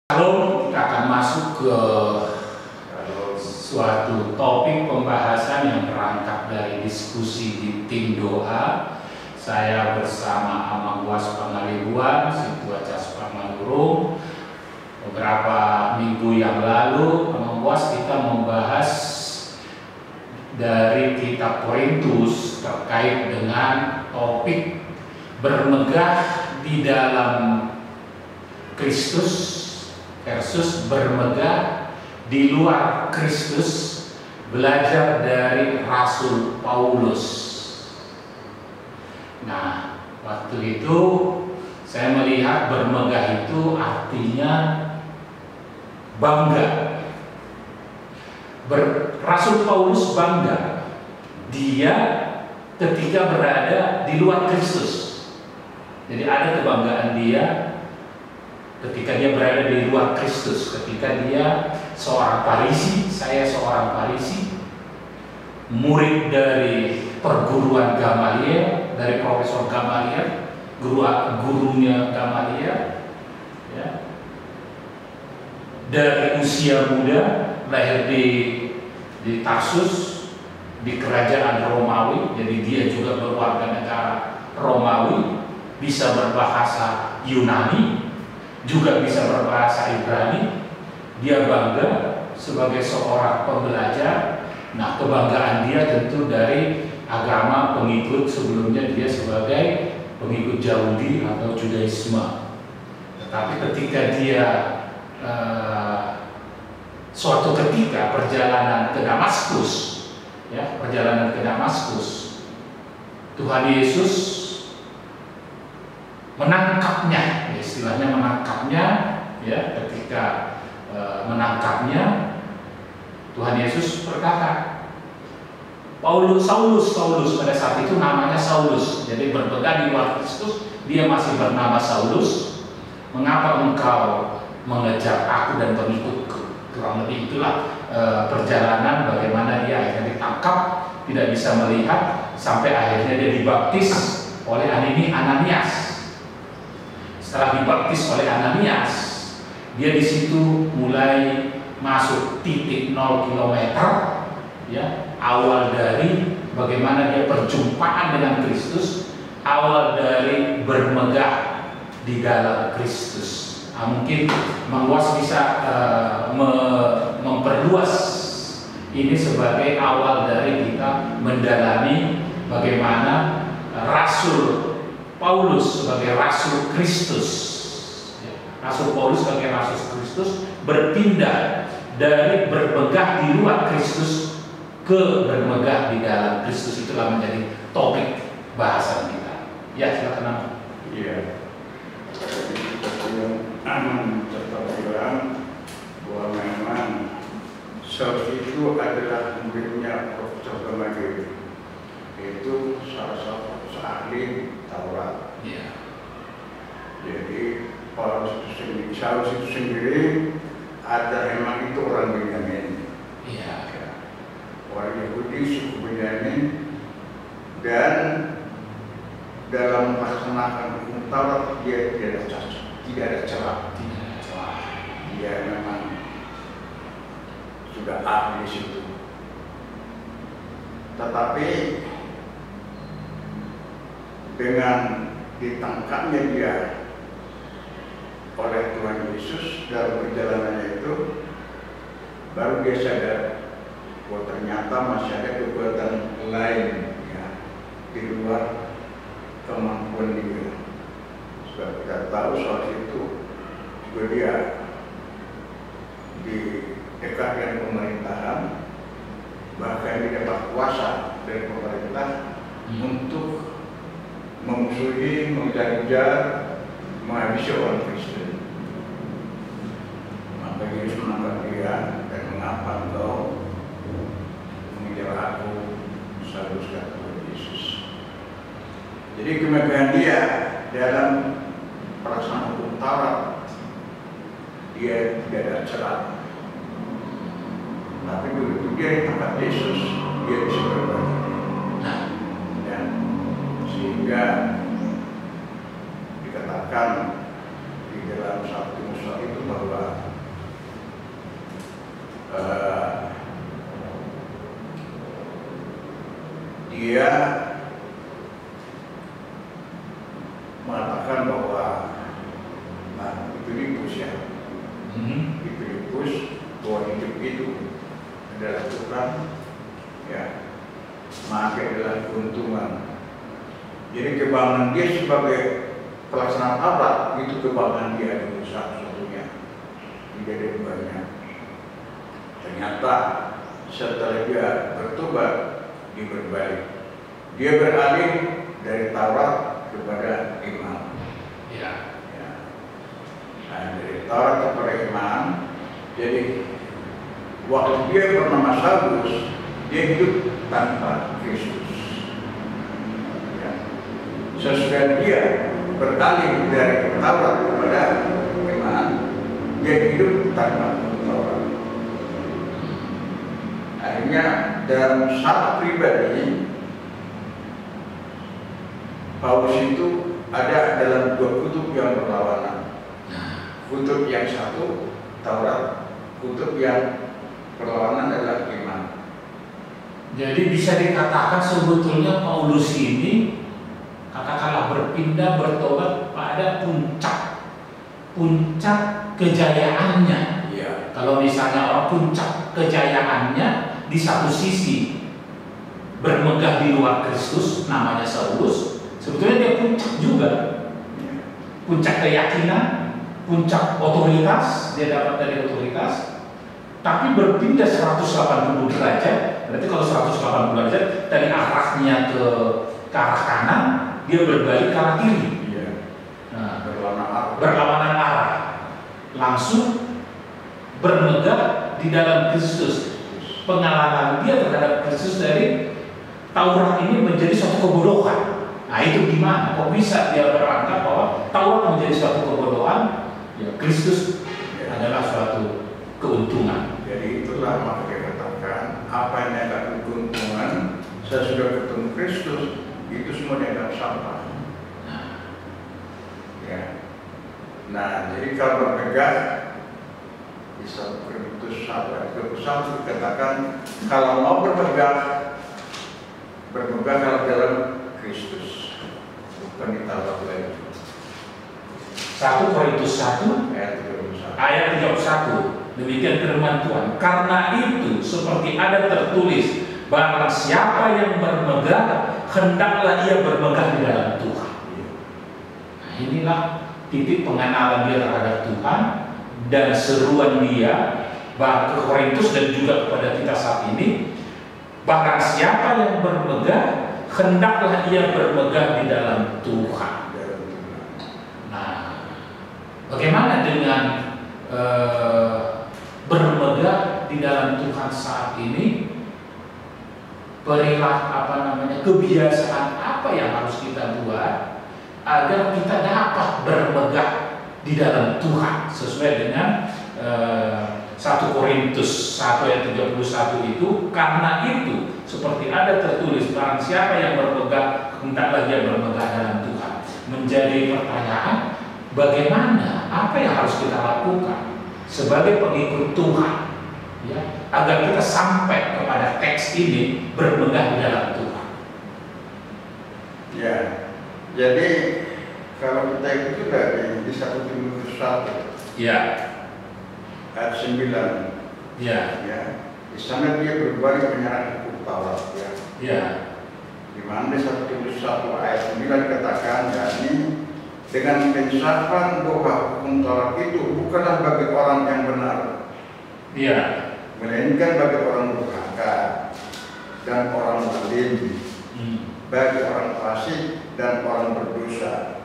Lalu kita akan masuk ke suatu topik pembahasan yang terangkat dari diskusi di tim doa. Saya bersama Amang Was Pangalibuan, Situacas Pangalurung. Beberapa minggu yang lalu, Amang Was kita membahas dari kitab Korintus terkait dengan topik bermegah di dalam Kristus versus bermegah di luar Kristus, belajar dari Rasul Paulus. Nah, waktu itu saya melihat bermegah itu artinya bangga. Rasul Paulus bangga dia ketika berada di luar Kristus. Jadi ada kebanggaan dia ketika dia berada di luar Kristus, ketika dia seorang Farisi, saya seorang Farisi, murid dari perguruan Gamaliel, dari Profesor Gamaliel, gurunya Gamaliel, ya. Dari usia muda, lahir di Tarsus, di kerajaan Romawi, jadi dia juga berwarga negara Romawi, bisa berbahasa Yunani, juga bisa berbahasa Ibrani. Dia bangga sebagai seorang pembelajar. Nah, kebanggaan dia tentu dari agama pengikut, sebelumnya dia sebagai pengikut Yahudi atau Judaisme. Tetapi ketika dia suatu ketika perjalanan ke Damaskus, ya, perjalanan ke Damaskus, Tuhan Yesus menangkapnya, istilahnya menangkapnya, ya. Ketika menangkapnya, Tuhan Yesus berkata, Saulus, pada saat itu namanya Saulus, jadi berbeda di luar Kristus, dia masih bernama Saulus. Mengapa engkau mengejar aku dan pengikutku? Kurang lebih itulah perjalanan bagaimana dia akhirnya ditangkap, tidak bisa melihat, sampai akhirnya dia dibaptis oleh Ananias. Setelah dibaptis oleh Ananias, dia di situ mulai masuk titik 0 km, ya, awal dari bagaimana dia perjumpaan dengan Kristus, awal dari bermegah di dalam Kristus. Nah, mungkin Mang Was bisa memperluas ini sebagai awal dari kita mendalami bagaimana Rasul Paulus sebagai Rasul Kristus, Rasul Paulus sebagai Rasul Kristus berpindah dari bermegah di luar Kristus ke bermegah di dalam Kristus. Itulah menjadi topik bahasan kita. Ya, silakan. Iya. Aman tetap bilang bahwa memang Saul itu adalah muridnya Profesor Gamaliel, itu salah satu ahli Taurat. Ya. Jadi Saul itu sendiri ada memang itu orang Benyamin. Ya. Orang Yahudi suku Benyamin, dan dalam melaksanakan hukum Taurat dia tidak ada celah. Dia memang sudah ahli di situ. Tetapi dengan ditangkapnya dia oleh Tuhan Yesus dalam perjalanannya itu, baru dia sadar bahwa ternyata masih ada kekuatan lain, ya, di luar kemampuan dia. Sebab kita tahu soal itu juga dia di dekat dengan pemerintahan, bahkan dia dapat kuasa dari pemerintah untuk memusuhi, mengejar-ngejar, menghabisi orang Kristen. Maka Yesus menangkap dia dan mengapa engkau mengejar aku, Saulus, kata Tuhan Yesus. Jadi kemegahan dia dalam pelaksanaan hukum Taurat, dia tidak ada celah. Tapi begitu dia ditangkap Yesus, dia bisa berbagi. Dan sehingga dikatakan di dalam 1 Timotius itu bahwa dia mengatakan bahwa di Filipus ya, di Filipus bahwa hidup itu adalah Tuhan, ya, mati adalah keuntungan. Jadi kebanggaan dia sebagai pelaksanaan Taurat itu kebanggaan dia dulu satu-satunya, tidak ada duanya. Ternyata setelah dia bertobat, dia berbalik, dia beralih dari Taurat kepada iman. Ya. Ya. Nah, dari Taurat kepada iman. Jadi waktu dia bernama Saulus, dia hidup tanpa Kristus. Ya. Sesudah dia beralih dari Taurat kepada iman, dia hidup tanpa Taurat. Akhirnya dalam satu pribadi, Paulus itu ada dalam dua kutub yang berlawanan. Kutub yang satu Taurat, kutub yang berlawanan adalah iman. Jadi bisa dikatakan sebetulnya Paulus ini katakanlah berpindah bertobat pada puncak kejayaannya. Iya. Kalau misalnya orang puncak kejayaannya di satu sisi bermegah di luar Kristus, namanya Saulus, sebetulnya dia puncak juga. Puncak keyakinan, puncak otoritas, dia dapat dari otoritas, tapi berpindah 180 derajat. Berarti kalau 180 derajat dari arahnya ke arah kanan, dia berbalik ke arah kiri. Iya. Nah, Berlawanan berlawanan arah, langsung bermegah di dalam Kristus. Pengalaman dia terhadap Kristus dari Taurat ini menjadi suatu kebodohan. Nah, itu gimana? Kok bisa dia beranggap bahwa Taurat menjadi suatu kebodohan? Ya, Kristus adalah suatu keuntungan. Jadi itulah maka dia katakan, apa yang dianggap keuntungan, saya sudah ketemu Kristus, itu semua dianggap sampah. Ya. Nah, jadi kalau bermegah di 1 Korintus 1 dikatakan, kalau mau bermegah kalau dalam Kristus, bukan di Taurat lagi. 1 Korintus 1 ayat 31. Demikian firman Tuhan. Karena itu seperti ada tertulis, barang siapa yang bermegah, hendaklah ia bermegah di dalam Tuhan. Nah, inilah titik pengenalan dia terhadap Tuhan dan seruan dia ke Korintus dan juga kepada kita saat ini. Barang siapa yang bermegah, hendaklah ia bermegah di dalam Tuhan. Nah, bagaimana dengan bermegah di dalam Tuhan saat ini? Kebiasaan apa yang harus kita buat agar kita dapat bermegah di dalam Tuhan sesuai dengan 1 Korintus 1 ayat 31 itu. Karena itu seperti ada tertulis, barang siapa yang bermegah, hendaklah dia bermegah dalam Tuhan. Menjadi pertanyaan, bagaimana, apa yang harus kita lakukan sebagai pengikut Tuhan, ya, agar kita sampai kepada teks ini bermegah di dalam Tuhan. Ya, jadi kalau kita itu dari di 1 Timotius 1 ya, ayat 9, ya, ya, di sana dia berbalik menyerang hukum Taurat, ya. Ya. Di mana di 1 Timotius 1 ayat 9 dikatakan, yakni dengan pencapan bahwa hukum Taurat itu bukanlah bagi orang yang benar, ya, melainkan bagi orang durhaka dan orang zalim, bagi orang fasik dan orang berdosa,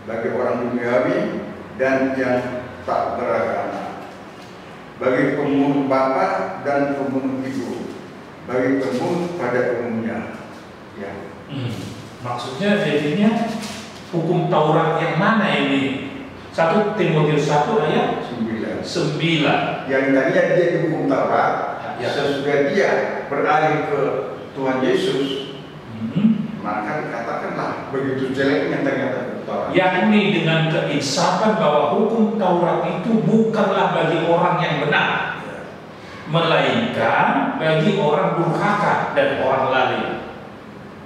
bagi orang duniawi dan yang tak beragama, bagi pembunuh bapa dan pembunuh ibu, bagi pembunuh pada umumnya. Ya. Maksudnya jadinya hukum Taurat yang mana ini? 1 Timotius 1 ayat 9. Yang tadinya dia di hukum Taurat, ya. Sesudah dia beralih ke Tuhan Yesus, maka katakanlah begitu jeleknya ternyata Taurat. Yakni dengan keinsafan bahwa hukum Taurat itu bukanlah bagi orang yang benar, melainkan bagi orang durhaka dan orang lalim.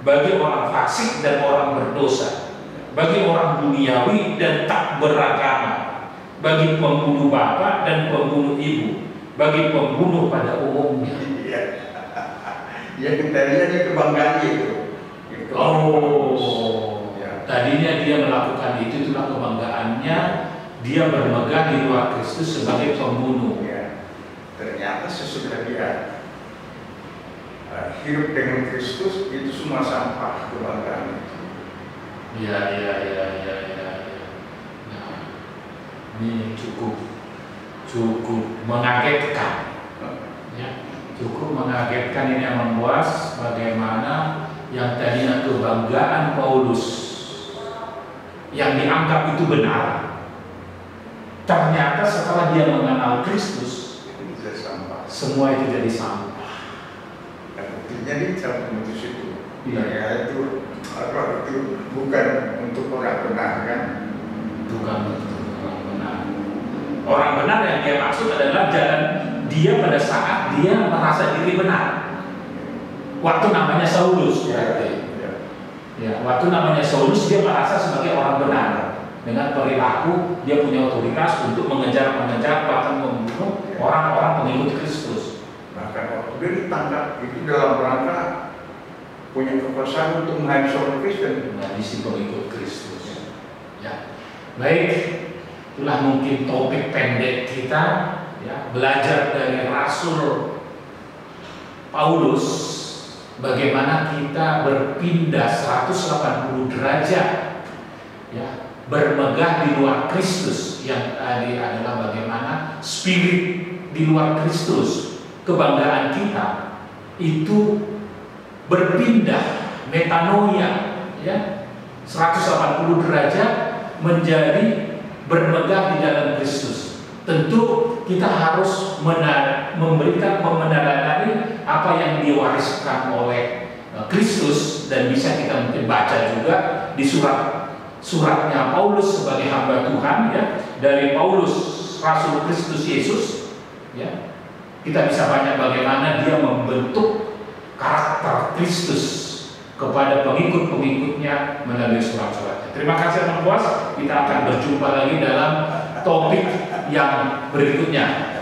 bagi orang fasik dan orang berdosa, bagi orang duniawi dan tak beragama, bagi pembunuh bapak dan pembunuh ibu, bagi pembunuh pada umumnya. Iya. Yang tadinya di kebanggaan itu. Oh, Ya. tadinya dia melakukan itu, itulah kebanggaannya. Dia bermegah di luar Kristus sebagai pembunuh. Ya. Ternyata sesudah dia hidup dengan Kristus, itu semua sampah kebanggaan itu. Ya. Nah, ini cukup mengagetkan. Ya, cukup mengagetkan. Ini yang membuat bagaimana yang tadinya kebanggaan Paulus yang dianggap itu benar, ternyata setelah dia mengenal Kristus, semua itu jadi sampah. Jadi cabut itu, Iya. itu bukan untuk orang benar kan? Bukan untuk orang benar. Orang benar yang dia maksud adalah jalan dia pada saat dia merasa diri benar. Waktu namanya Saulus, ya, waktu namanya Saulus dia merasa sebagai orang benar. Dengan perilaku dia punya otoritas untuk mengejar bahkan membunuh orang-orang pengikut Kristus. Bahkan waktu dia ditangkap itu dalam rangka punya kekuasaan untuk menghabisi orang Kristen. Menghabisi pengikut Kristus. Ya, baik, itulah mungkin topik pendek kita. Ya, belajar dari Rasul Paulus, bagaimana kita berpindah 180 derajat, ya, bermegah di luar Kristus. Yang tadi adalah bagaimana spirit di luar Kristus, kebanggaan kita itu berpindah metanoia, ya, 180 derajat menjadi bermegah di dalam Kristus. Tentu kita harus memenadani apa yang diwariskan oleh Kristus, dan bisa kita mungkin baca juga di suratnya Paulus sebagai hamba Tuhan, ya, dari Paulus Rasul Kristus Yesus, ya. Kita bisa banyak bagaimana dia membentuk karakter Kristus kepada pengikut-pengikutnya melalui surat-suratnya. Terima kasih teman-teman. Kita akan berjumpa lagi dalam topik yang berikutnya.